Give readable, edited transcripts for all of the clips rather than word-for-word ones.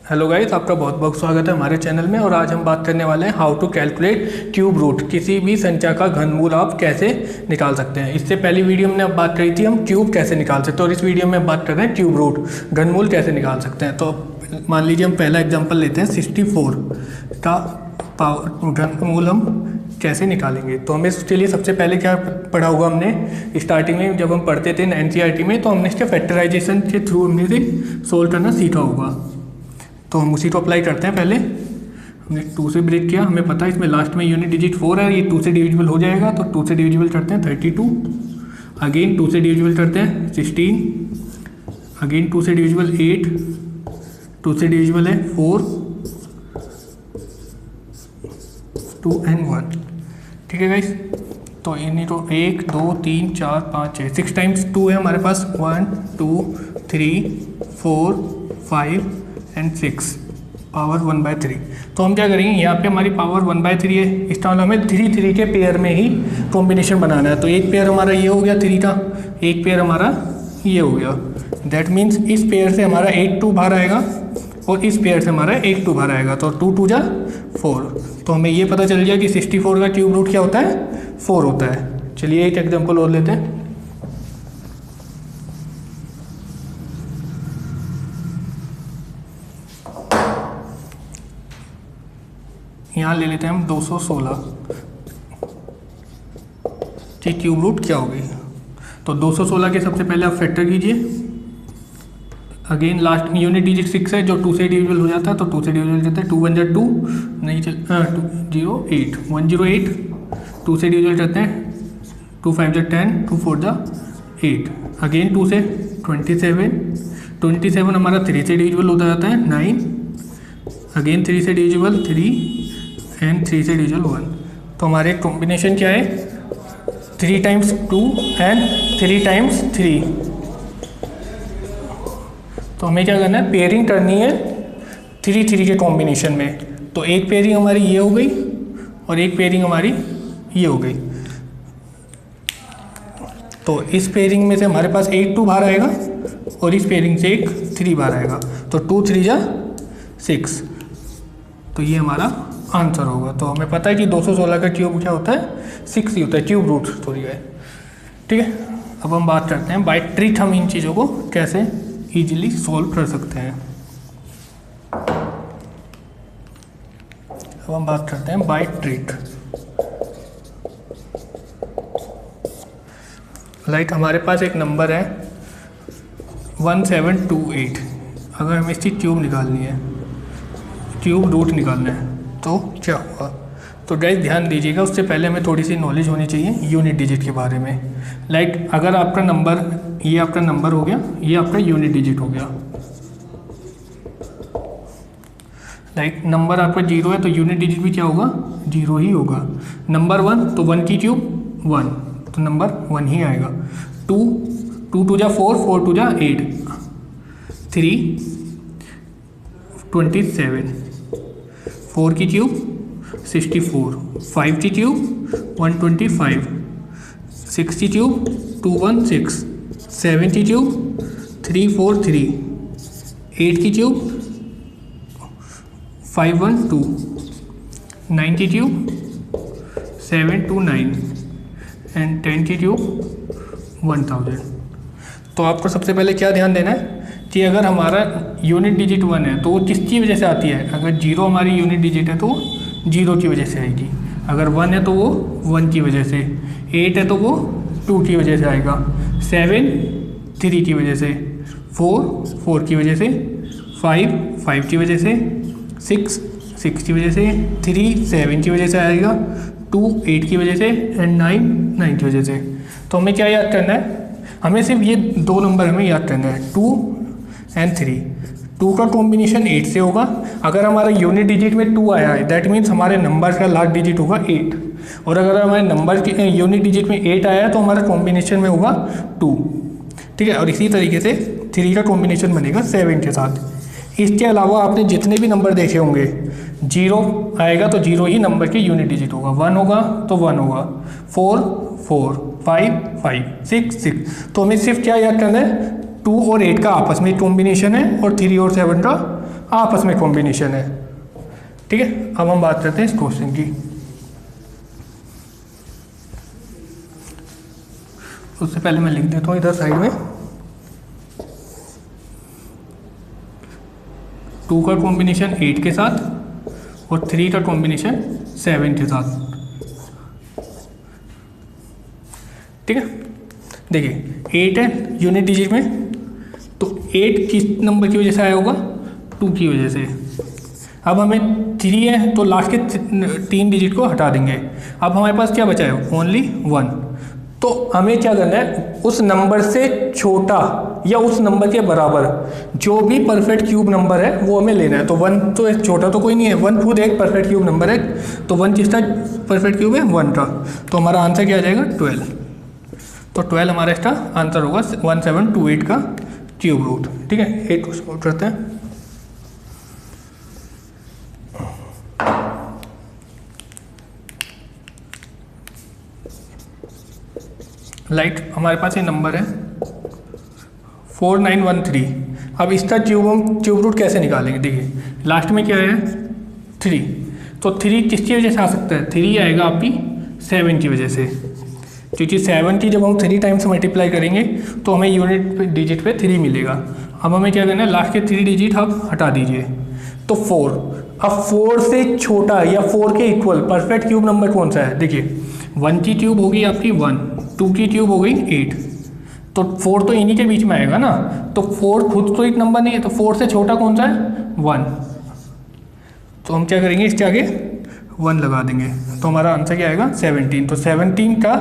Hello guys, आपका बहुत बहुत स्वागत है हमारे चैनल में। और आज हम बात करने वाले हैं how to calculate cube root. किसी भी संख्या का घनमूल आप कैसे निकाल सकते हैं। इससे पहली वीडियो में अब बात करी थी हम क्यूब कैसे निकाल सकते हैं, और इस वीडियो में बात कर रहे हैं क्यूब रूट, घनमूल कैसे निकाल सकते हैं। तो मान लीजिए हम पहला एग्जाम्पल लेते हैं 64 का घनमूल हम कैसे निकालेंगे। तो हमें उसके लिए सबसे पहले क्या पढ़ा होगा हमने स्टार्टिंग में जब हम पढ़ते थे एनसीईआरटी में, तो हमने इसके फैक्टराइजेशन के थ्रू हमने से सोल्व करना सीखा होगा। तो हम उसी को अप्लाई करते हैं। पहले हमने 2 से ब्रेक किया, हमें पता है इसमें लास्ट में यूनिट डिजिट 4 है, ये 2 से डिविजिबल हो जाएगा। तो 2 से डिविजिबल करते हैं 32, अगेन 2 से डिविजिबल करते हैं 16, अगेन 2 से डिविजिबल 8, 2 से डिविजिबल है 4, 2 and 1। ठीक है गाइस, तो इन्हीं तो 1 2 3 4 5 6 6 टाइम्स 2 है हमारे पास, 1 2 3 4 5 एंड 6 पावर 1/3। तो हम क्या करेंगे, यहाँ पे हमारी पावर 1/3 है, इस टाइम हमें 3 के पेयर में ही कॉम्बिनेशन बनाना है। तो एक पेयर हमारा ये हो गया 3 का, एक पेयर हमारा ये हो गया। दैट मीन्स इस पेयर से हमारा 8 2 बाहर आएगा और इस पेयर से हमारा 1 2 बाहर आएगा। तो 2 2 जा 4। तो हमें ये पता चल गया कि 64 का क्यूब रूट क्या होता है, 4 होता है। चलिए एक एग्जाम्पल और लेते हैं। यहाँ ले लेते हैं हम 216 कि क्यूब रूट क्या होगी। तो 216 के सबसे पहले आप फैक्टर कीजिए। अगेन लास्ट में यूनिट डिजिट 6 है जो 2 से डिविजिबल हो जाता है, तो 2 से डिविजिबल करते हैं। 2 1 जा 2 नहीं चल 208 108, 2 से डिविजिबल करते हैं। 2 5 जा 10, 2 4 जा 8, अगेन 2 से 27 हमारा 3 से डिविजिबल होता जाता है 9, अगेन 3 से डिविजिबल 3 एंड 3 से डिविजिबल 1। तो हमारे कॉम्बिनेशन क्या है, 3 टाइम्स 2 एंड 3 टाइम्स 3। तो हमें क्या करना है, पेयरिंग करनी है 3 3 के कॉम्बिनेशन में। तो एक पेयरिंग हमारी ये हो गई और एक पेयरिंग हमारी ये हो गई। तो इस पेयरिंग में से हमारे पास 8 2 बाहर आएगा और इस पेयरिंग से एक 3 बाहर आएगा। तो 2 3 जा 6। तो ये हमारा आंसर होगा। तो हमें पता है कि 216 का क्यूब क्या होता है, 6 ही होता है, क्यूब रूट सॉरी है। ठीक है, अब हम बात करते हैं बाय ट्रिक हम इन चीज़ों को कैसे इजीली सॉल्व कर सकते हैं। अब हम बात करते हैं बाय ट्रिक। लाइक हमारे पास एक नंबर है 1728। अगर हमें इसकी क्यूब निकालनी है, क्यूब रूट निकालना है, तो क्या होगा। तो गाइस ध्यान दीजिएगा, उससे पहले हमें थोड़ी सी नॉलेज होनी चाहिए यूनिट डिजिट के बारे में। लाइक अगर आपका नंबर, ये आपका नंबर हो गया, ये आपका यूनिट डिजिट हो गया। लाइक नंबर आपका 0 है तो यूनिट डिजिट भी क्या होगा, 0 ही होगा। नंबर 1 तो 1 की क्यूब 1, तो नंबर 1 ही आएगा। 2 2 2 जा 4 4 2 जा 8, 3 27, 4 की क्यूब 64, 5 की क्यूब 125, 6 की क्यूब 216, 7 की क्यूब 343, 8 की क्यूब 512, 9 की क्यूब 729 एंड 10 की क्यूब 1000। तो आपको सबसे पहले क्या ध्यान देना है कि अगर हमारा यूनिट डिजिट 1 है तो वो किसकी वजह से आती है। अगर 0 हमारी यूनिट डिजिट है तो वो 0 की वजह से आएगी। अगर 1 है तो वो 1 की वजह से, 8 है तो वो 2 की वजह से आएगा, 7 3 की वजह से, 4 4 की वजह से, 5 5 की वजह से, 6 6 की वजह से, 3 7 की वजह से आएगा, 2 8 की वजह से एंड 9 9 की वजह से। तो हमें क्या याद करना है, हमें सिर्फ ये 2 नंबर हमें याद करना है, 2 एंड 3। 2 का कॉम्बिनेशन 8 से होगा। अगर हमारा यूनिट डिजिट में 2 आया है दैट मीन्स हमारे नंबर का लास्ट डिजिट होगा 8। और अगर हमारे नंबर के यूनिट डिजिट में 8 आया है तो हमारा कॉम्बिनेशन में होगा 2। ठीक है, और इसी तरीके से 3 का कॉम्बिनेशन बनेगा 7 के साथ। इसके अलावा आपने जितने भी नंबर देखे होंगे, 0 आएगा तो 0 ही नंबर के यूनिट डिजिट होगा, 1 होगा तो 1 होगा, 4 4 5 5 6 6। तो हमें सिर्फ क्या याद करना है, 2 और 8 का आपस में कॉम्बिनेशन है और 3 और 7 का आपस में कॉम्बिनेशन है। ठीक है, अब हम बात करते हैं इस क्वेश्चन की। उससे पहले मैं लिख देता हूँ इधर साइड में 2 का कॉम्बिनेशन 8 के साथ और 3 का कॉम्बिनेशन 7 के साथ। ठीक है, देखिए 8 है यूनिट डिजिट में, तो 8 किस नंबर की वजह से आया होगा? 2 की वजह से। अब हमें 3 है तो लास्ट के 3 डिजिट को हटा देंगे। अब हमारे पास क्या बचा है? ओनली 1। तो हमें क्या करना है? उस नंबर से छोटा या उस नंबर के बराबर जो भी परफेक्ट क्यूब नंबर है वो हमें लेना है। तो 1 तो एक छोटा तो कोई नहीं है, 1 खुद एक परफेक्ट क्यूब नंबर है, तो 1 किसका परफेक्ट क्यूब है? 1 का। तो हमारा आंसर क्या आ जाएगा? 12। तो 12 हमारा इसका आंसर होगा 1728 का क्यूब रूट। ठीक है, 8 को सॉल्व करते हैं। लाइट हमारे पास ये नंबर है 4913। अब इसका क्यूब रूट कैसे निकालेंगे? देखिए लास्ट में क्या है? 3। तो 3 किसकी वजह से आ सकता है? 3 आएगा आपकी 7 की वजह से, क्योंकि 7 की जब हम 3 टाइम्स मल्टीप्लाई करेंगे तो हमें यूनिट डिजिट पे 3 मिलेगा। अब हमें क्या करना है? लास्ट के 3 डिजिट आप हटा दीजिए, तो 4। अब 4 से छोटा या 4 के इक्वल परफेक्ट क्यूब नंबर कौन सा है? देखिए 1 की क्यूब होगी आपकी 1, 2 की क्यूब हो गई 8, तो 4 तो इन्हीं के बीच में आएगा ना। तो 4 खुद तो एक नंबर नहीं है, तो 4 से छोटा कौन सा है? 1। तो हम क्या करेंगे? इसके आगे 1 लगा देंगे, तो हमारा आंसर क्या आएगा? 17। तो 17 का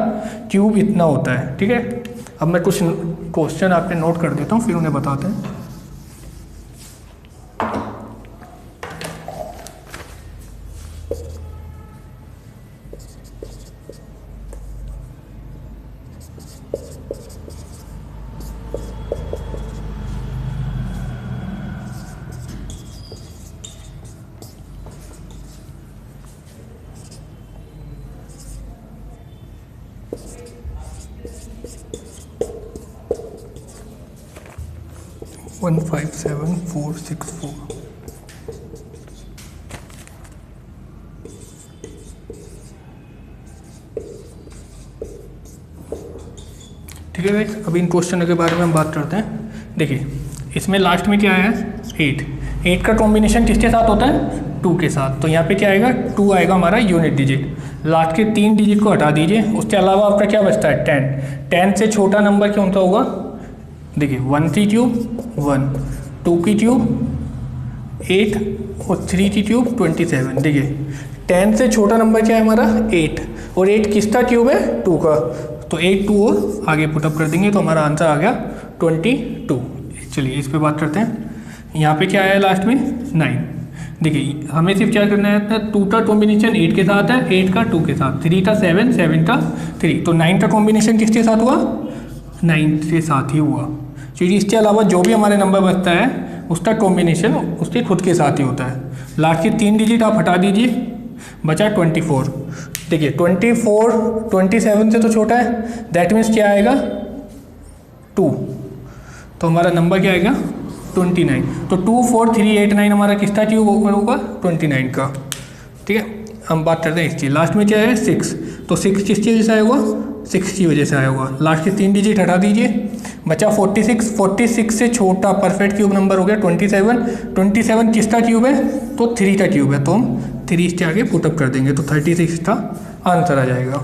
क्यूब इतना होता है। ठीक है, अब मैं कुछ क्वेश्चन आपके नोट कर देता हूँ, फिर उन्हें बताते हैं। वन 57464। ठीक है गाइस, अभी इन क्वेश्चनों के बारे में हम बात करते हैं। देखिए इसमें लास्ट में क्या है? 8 का कॉम्बिनेशन किसके साथ होता है? 2 के साथ। तो यहाँ पे क्या आएगा? 2 आएगा हमारा यूनिट डिजिट। लास्ट के 3 डिजिट को हटा दीजिए, उसके अलावा आपका क्या बचता है? 10। 10 से छोटा नंबर कौन सा होगा? देखिए 1 की क्यूब 1, 2 की क्यूब 8 और 3 की क्यूब 27। देखिए 10 से छोटा नंबर क्या है हमारा? 8, और 8 किसका क्यूब है? 2 का। तो 8 2 और आगे पुटअप कर देंगे, तो हमारा आंसर आ गया 22। चलिए इस पे बात करते हैं। यहाँ पे क्या आया लास्ट में? 9। देखिए हमें सिर्फ क्या करना है? 2 का कॉम्बिनेशन 8 के साथ है, 8 का 2 के साथ, 3 का 7, 7 का 3। तो 9 का कॉम्बिनेशन किसके साथ हुआ? 9 के साथ ही हुआ, क्योंकि इसके अलावा जो भी हमारे नंबर बचता है उसका कॉम्बिनेशन उसके खुद के साथ ही होता है। लास्ट के 3 डिजिट आप हटा दीजिए, बचा 24। देखिए 24 27 से तो छोटा है, दैट मीन्स क्या आएगा? 2। तो हमारा नंबर क्या आएगा? 29। तो 2 4 3 8 9 हमारा किसका क्यूब होगा? 29 का। ठीक है, हम बात करते हैं इसकी। लास्ट में क्या है? 6। तो 6 किसकी वजह से आया होगा? 6 की वजह से आया होगा। लास्ट के 3 डिजिट हटा दीजिए, बचा 46। 46 से छोटा परफेक्ट क्यूब नंबर हो गया 27। 27 किसका क्यूब है? तो 3 का क्यूब है, तो हम 3 इसके आगे पुटअप कर देंगे, तो 36 का आंसर आ जाएगा।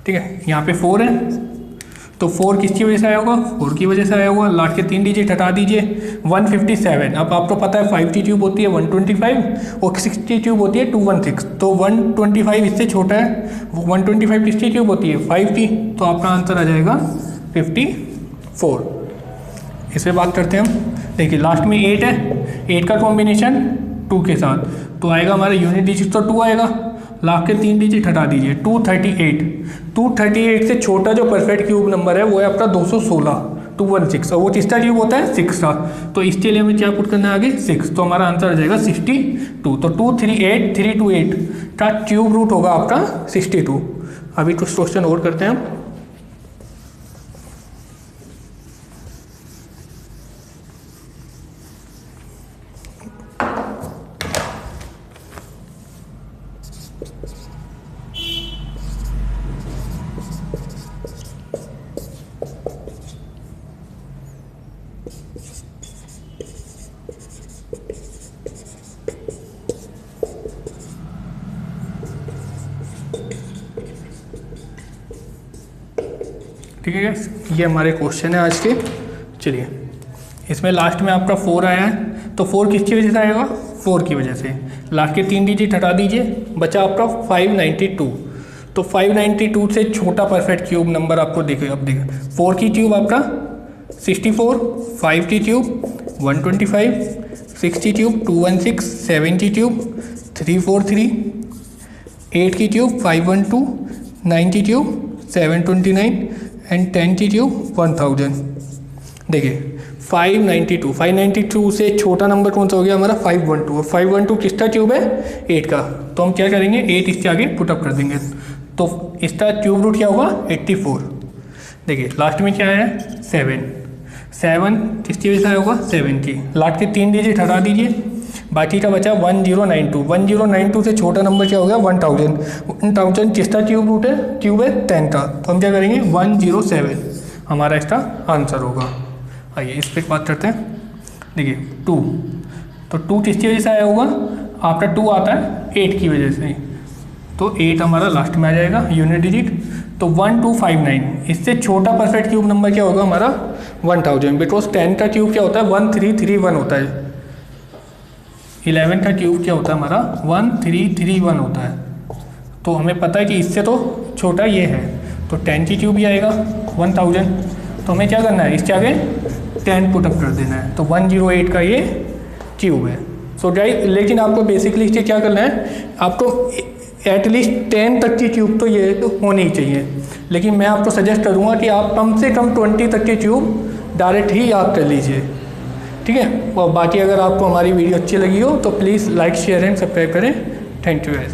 ठीक है, यहाँ पे 4 है, तो 4 किसकी वजह से आया होगा? 4 की वजह से आया होगा। लास्ट के 3 डिजिट हटा दीजिए, 157। अब आपको पता है 5 की क्यूब होती है 125 और 6 की क्यूब होती है 216। तो 125 इससे छोटा है, 125 किसकी क्यूब होती है? 5 की। तो आपका आंसर आ जाएगा 54। इस पर बात करते हैं हम। देखिए लास्ट में 8 है, 8 का कॉम्बिनेशन 2 के साथ, तो आएगा हमारा यूनिट डिजिट तो 2 आएगा। लास्ट के 3 डिजिट हटा दीजिए, 238। 238 से छोटा जो परफेक्ट क्यूब नंबर है वो है आपका 216, 216, और वो किसका क्यूब होता है? 6 का। तो इसके लिए हमें क्या पुट करना है आगे? 6। तो हमारा आंसर आ जाएगा 62। तो 238 328 का क्यूब रूट होगा आपका 62। अभी कुछ क्वेश्चन और करते हैं हम। ठीक है guys, ये हमारे क्वेश्चन है आज के। चलिए इसमें लास्ट में आपका 4 आया है, तो 4 किसकी वजह से आएगा? 4 की वजह से। लास्ट के 3 डिजिट हटा दीजिए, बचा आपका 592। तो 592 से छोटा परफेक्ट क्यूब नंबर आपको देखिए, अब देखिए 4 की क्यूब आपका 64, 5 की क्यूब 125, 6 की क्यूब 216, 7 की क्यूब 343, 8 की क्यूब 512, 9 की क्यूब 729 एंड 10 की क्यूब 1000। देखिए 592 से छोटा नंबर कौन सा हो गया हमारा? 512। और 512 किसका क्यूब है? 8 का। तो हम क्या करेंगे, 8 इसके आगे पुटअप कर देंगे, तो इसका क्यूब रूट क्या होगा? 84। देखिए लास्ट में क्या है? 7 किसकी वजह से होगा? 7 की। लास्ट के 3 डिजिट हटा दीजिए, बाकी का बचा 1092। 1092 से छोटा नंबर क्या हो गया? 1000। 1000 किसका क्यूब रूट है? क्यूब है 10 का। तो हम क्या करेंगे? 107 हमारा इसका आंसर होगा। आइए इस पर बात करते हैं। देखिए 2, तो 2 किसकी वजह से आया होगा? आपका 2 आता है 8 की वजह से, तो 8 हमारा लास्ट में आ जाएगा यूनिट डिजिट। तो 1259, इससे छोटा परफेक्ट क्यूब नंबर क्या होगा हमारा? 1000, बिकॉज 10 का क्यूब क्या होता है? 1331 होता है। 11 का क्यूब क्या होता है हमारा? 1331 होता है। तो हमें पता है कि इससे तो छोटा ये है, तो 10 की क्यूब ही आएगा 1000। तो हमें क्या करना है? इसके आगे 10 पुटअप कर देना है, तो 108 का ये क्यूब है। सो गाइस, लेकिन आपको बेसिकली इससे क्या करना है? आपको एटलीस्ट 10 तक की क्यूब तो ये तो होनी ही चाहिए, लेकिन मैं आपको सजेस्ट करूँगा कि आप कम से कम 20 तक के क्यूब डायरेक्ट ही याद कर लीजिए, ठीक है। और बाकी अगर आपको हमारी वीडियो अच्छी लगी हो तो please like, share and subscribe करें। Thank you guys.